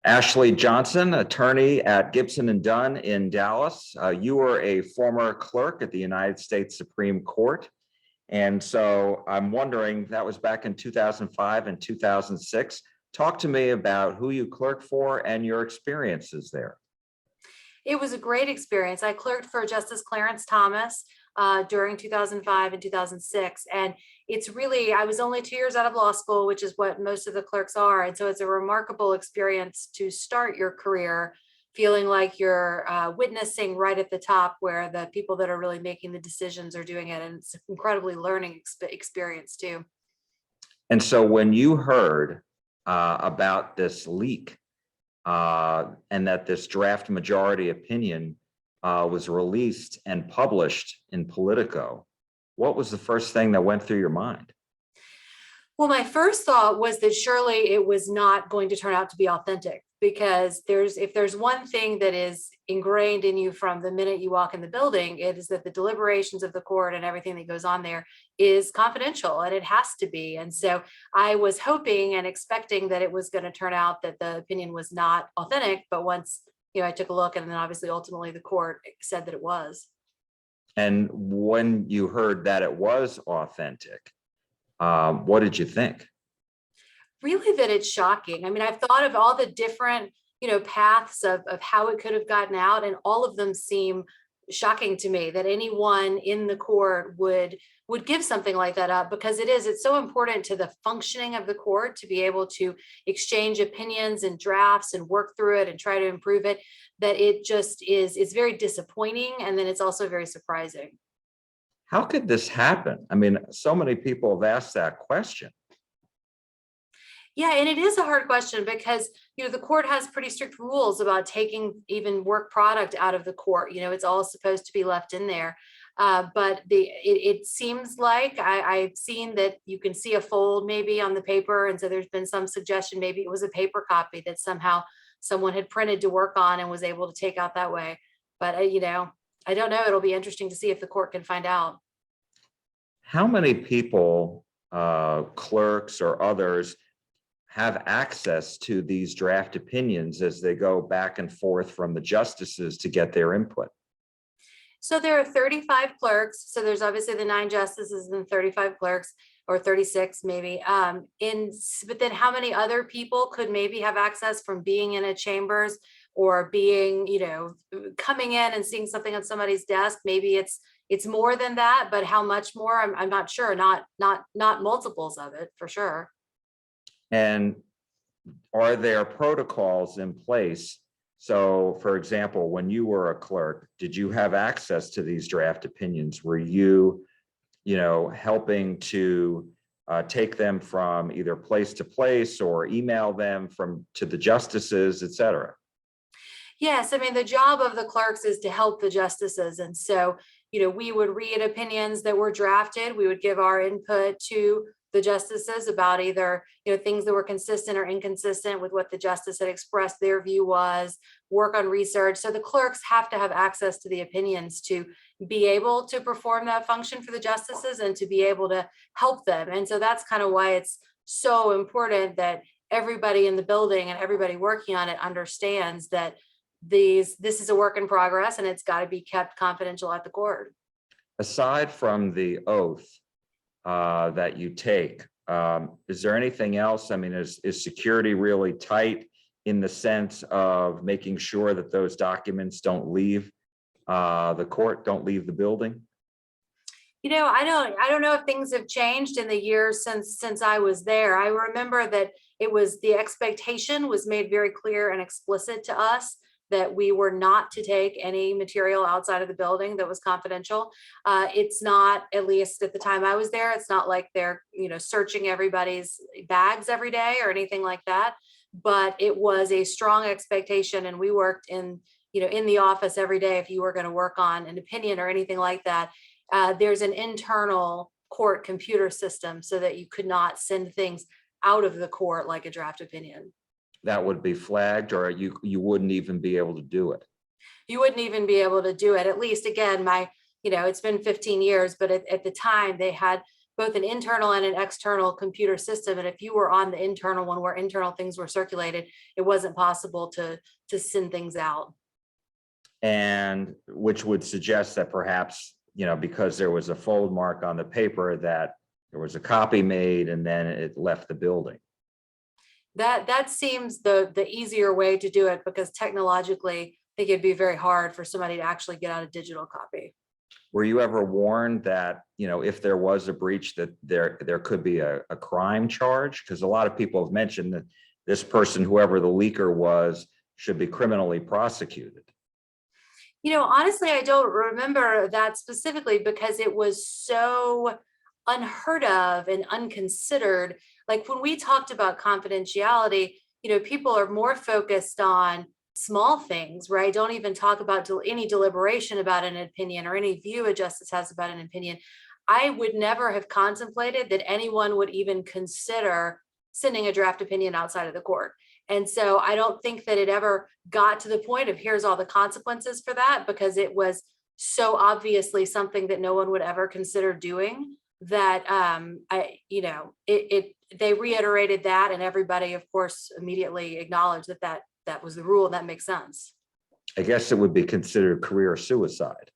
Ashely Johnson, attorney at Gibson and Dunn in Dallas. You were a former clerk at the United States Supreme Court. And so I'm wondering, that was back in 2005 and 2006. Talk to me about who you clerked for and your experiences there. It was a great experience. I clerked for Justice Clarence Thomas during 2005 and 2006. And it's really, I was only 2 years out of law school, which is what most of the clerks are. And so it's a remarkable experience to start your career feeling like you're witnessing right at the top where the people that are really making the decisions are doing it. And it's an incredibly learning experience too. And so when you heard about this leak and that this draft majority opinion was released and published in Politico, what was the first thing that went through your mind? Well, my first thought was that surely it was not going to turn out to be authentic, because if there's one thing that is ingrained in you from the minute you walk in the building, it is that the deliberations of the court and everything that goes on there is confidential, and it has to be. And so I was hoping and expecting that it was going to turn out that the opinion was not authentic. But once, I took a look, and then obviously ultimately the court said that it was. And when you heard that it was authentic, what did you think? Really, that it's shocking. I mean, I've thought of all the different, paths of how it could have gotten out, and all of them seem shocking to me, that anyone in the court would give something like that up, because it's so important to the functioning of the court to be able to exchange opinions and drafts and work through it and try to improve it, that it just it's very disappointing. And then it's also very surprising. How could this happen? I mean, so many people have asked that question. Yeah, and it is a hard question because, the court has pretty strict rules about taking even work product out of the court. It's all supposed to be left in there. But it seems like I've seen that you can see a fold maybe on the paper. And so there's been some suggestion maybe it was a paper copy that somehow someone had printed to work on and was able to take out that way. But, I don't know. It'll be interesting to see if the court can find out. How many people, clerks or others, have access to these draft opinions as they go back and forth from the justices to get their input? So there are 35 clerks. So there's obviously the 9 justices and 35 clerks, or 36 maybe. But then how many other people could maybe have access from being in a chambers, or being, coming in and seeing something on somebody's desk? Maybe it's more than that, but how much more? I'm not sure. Not multiples of it, for sure. And are there protocols in place? So, for example, when you were a clerk, did you have access to these draft opinions? Were you, helping to take them from either place to place, or email them to the justices, et cetera? Yes, I mean, the job of the clerks is to help the justices. And so, we would read opinions that were drafted. We would give our input to the justices about either, things that were consistent or inconsistent with what the justice had expressed their view was, work on research. So the clerks have to have access to the opinions to be able to perform that function for the justices and to be able to help them. And so that's kind of why it's so important that everybody in the building and everybody working on it understands that this is a work in progress, and it's got to be kept confidential at the court. Aside from the oath that you take, is there anything else? I mean, is security really tight in the sense of making sure that those documents don't leave the court, don't leave the building? I don't know if things have changed in the years since I was there. I remember that the expectation was made very clear and explicit to us that we were not to take any material outside of the building that was confidential. It's not, at least at the time I was there, it's not like they're, searching everybody's bags every day or anything like that. But it was a strong expectation, and we worked in the office every day. If you were going to work on an opinion or anything like that, there's an internal court computer system so that you could not send things out of the court like a draft opinion. That would be flagged, or you wouldn't even be able to do it? You wouldn't even be able to do it. At least, again, it's been 15 years, but at the time they had both an internal and an external computer system. And if you were on the internal one where internal things were circulated, it wasn't possible to send things out. And which would suggest that perhaps, because there was a fold mark on the paper, that there was a copy made and then it left the building. That seems the easier way to do it, because technologically, I think it'd be very hard for somebody to actually get out a digital copy. Were you ever warned that, if there was a breach, that there could be a crime charge? Because a lot of people have mentioned that this person, whoever the leaker was, should be criminally prosecuted. Honestly, I don't remember that specifically, because it was so unheard of and unconsidered. Like when we talked about confidentiality, people are more focused on small things, right? Don't even talk about any deliberation about an opinion or any view a justice has about an opinion. I would never have contemplated that anyone would even consider sending a draft opinion outside of the court. And so I don't think that it ever got to the point of here's all the consequences for that, because it was so obviously something that no one would ever consider doing, that they reiterated that, and everybody, of course, immediately acknowledged that was the rule, and that makes sense. I guess it would be considered career suicide.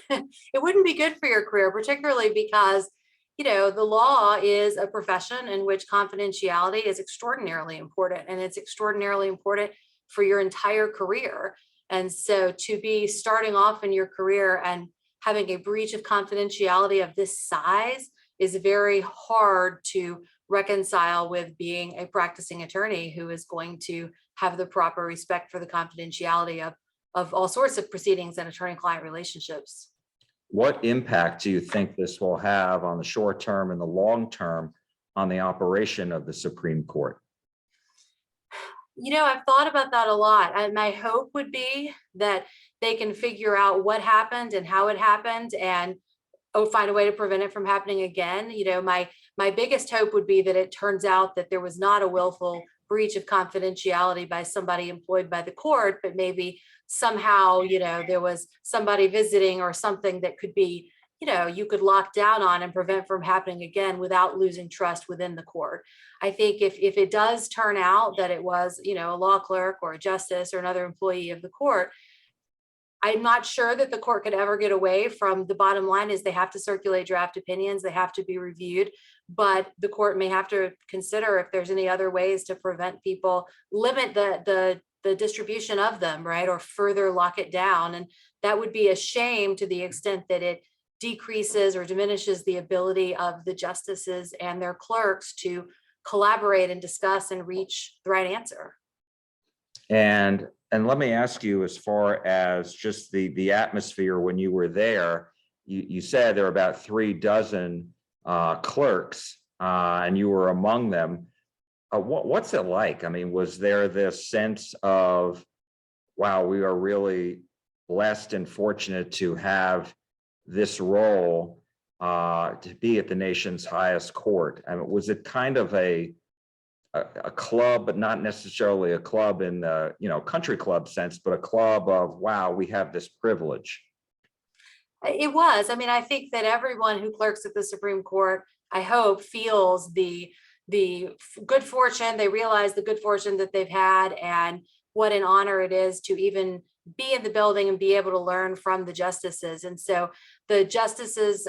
It wouldn't be good for your career, particularly because the law is a profession in which confidentiality is extraordinarily important, and it's extraordinarily important for your entire career. And so to be starting off in your career and having a breach of confidentiality of this size is very hard to reconcile with being a practicing attorney who is going to have the proper respect for the confidentiality of all sorts of proceedings and attorney-client relationships. What impact do you think this will have on the short term and the long term on the operation of the Supreme Court? I've thought about that a lot. And my hope would be that they can figure out what happened and how it happened, and find a way to prevent it from happening again. My biggest hope would be that it turns out that there was not a willful breach of confidentiality by somebody employed by the court, but maybe somehow, there was somebody visiting or something that could be, you could lock down on and prevent from happening again without losing trust within the court. I think if it does turn out that it was, a law clerk or a justice or another employee of the court, I'm not sure that the court could ever get away from, the bottom line is they have to circulate draft opinions, they have to be reviewed, but the court may have to consider if there's any other ways to prevent people, limit the distribution of them, right? Or further lock it down. And that would be a shame to the extent that it decreases or diminishes the ability of the justices and their clerks to collaborate and discuss and reach the right answer. And let me ask you, as far as just the atmosphere when you were there, you said there were about 36 clerks, and you were among them. What's it like? I mean, was there this sense of, wow, we are really blessed and fortunate to have this role, to be at the nation's highest court? I mean, was it kind of a club, but not necessarily a club in the country club sense, but a club of, wow, we have this privilege? It was. I mean, I think that everyone who clerks at the Supreme Court, I hope, feels the good fortune. They realize the good fortune that they've had, and what an honor it is to even be in the building and be able to learn from the justices. And so the justices,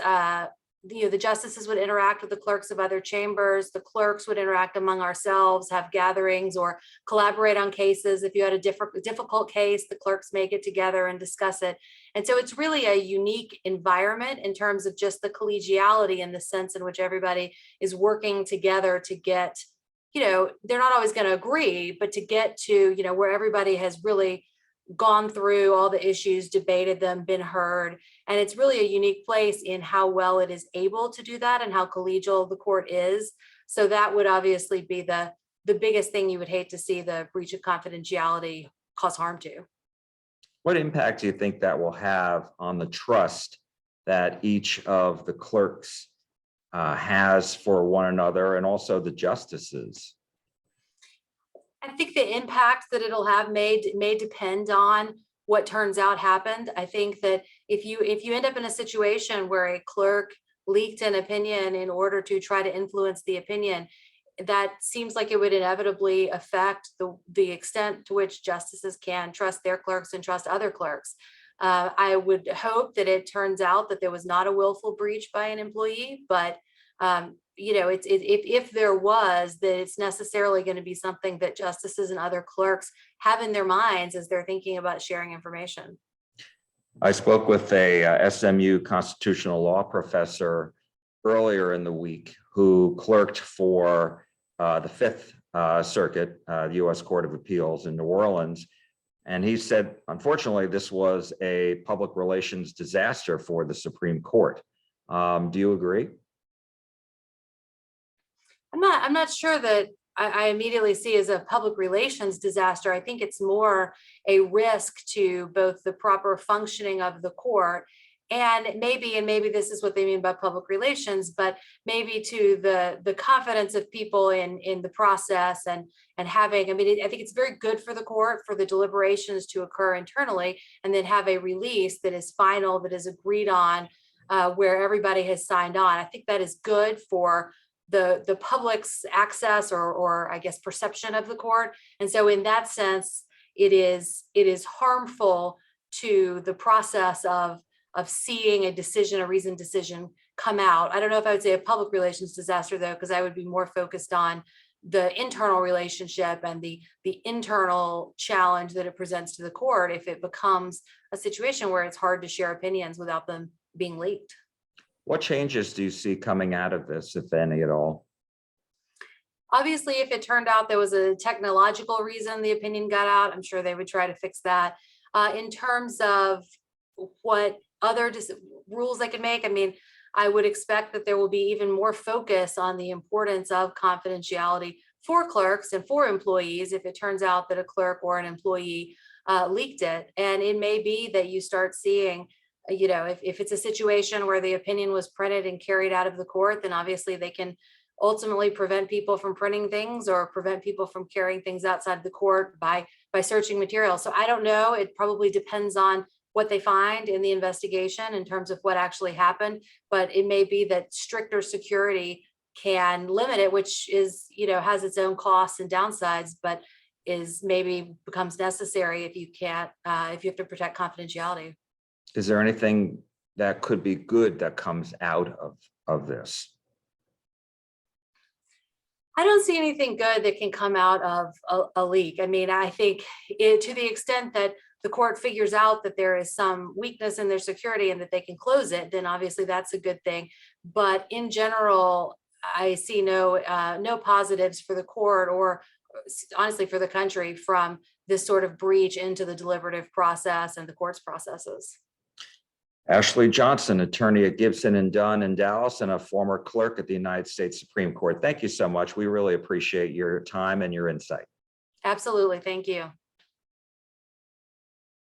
the justices would interact with the clerks of other chambers. The clerks would interact among ourselves, have gatherings, or collaborate on cases. If you had a difficult case, the clerks may get together and discuss it. And so it's really a unique environment in terms of just the collegiality, and the sense in which everybody is working together to get, they're not always going to agree, but to get to, where everybody has really gone through all the issues, debated them, been heard. And it's really a unique place in how well it is able to do that and how collegial the court is. So that would obviously be the biggest thing you would hate to see the breach of confidentiality cause harm to. What impact do you think that will have on the trust that each of the clerks has for one another, and also the justices? I think the impact that it'll have may depend on what turns out happened. I think that if you end up in a situation where a clerk leaked an opinion in order to try to influence the opinion, that seems like it would inevitably affect the extent to which justices can trust their clerks and trust other clerks. I would hope that it turns out that there was not a willful breach by an employee, but if there was, that it's necessarily going to be something that justices and other clerks have in their minds as they're thinking about sharing information. I spoke with a SMU constitutional law professor earlier in the week who clerked for the Fifth Circuit, the U.S. Court of Appeals in New Orleans. And he said, unfortunately, this was a public relations disaster for the Supreme Court. Do you agree? I'm not sure that I immediately see as a public relations disaster. I think it's more a risk to both the proper functioning of the court and maybe this is what they mean by public relations, but maybe to the confidence of people in the process and having, I think it's very good for the court for the deliberations to occur internally and then have a release that is final, that is agreed on, where everybody has signed on. I think that is good for the public's access or I guess perception of the court. And so in that sense, it is harmful to the process of seeing a decision, a reasoned decision come out. I don't know if I would say a public relations disaster though, because I would be more focused on the internal relationship and the internal challenge that it presents to the court if it becomes a situation where it's hard to share opinions without them being leaked. What changes do you see coming out of this, if any at all? Obviously, if it turned out there was a technological reason the opinion got out, I'm sure they would try to fix that. In terms of what other rules they could make, I would expect that there will be even more focus on the importance of confidentiality for clerks and for employees if it turns out that a clerk or an employee leaked it. And it may be that you start seeing, if it's a situation where the opinion was printed and carried out of the court, then obviously they can ultimately prevent people from printing things or prevent people from carrying things outside the court by searching material. So I don't know. It probably depends on what they find in the investigation in terms of what actually happened, but it may be that stricter security can limit it, which is, has its own costs and downsides, but is maybe becomes necessary if you can't, if you have to protect confidentiality. Is there anything that could be good that comes out of this? I don't see anything good that can come out of a leak. I think to the extent that the court figures out that there is some weakness in their security and that they can close it, then obviously that's a good thing. But in general, I see no positives for the court or honestly for the country from this sort of breach into the deliberative process and the court's processes. Ashely Johnson, attorney at Gibson and Dunn in Dallas and a former clerk at the United States Supreme Court. Thank you so much. We really appreciate your time and your insight. Absolutely. Thank you.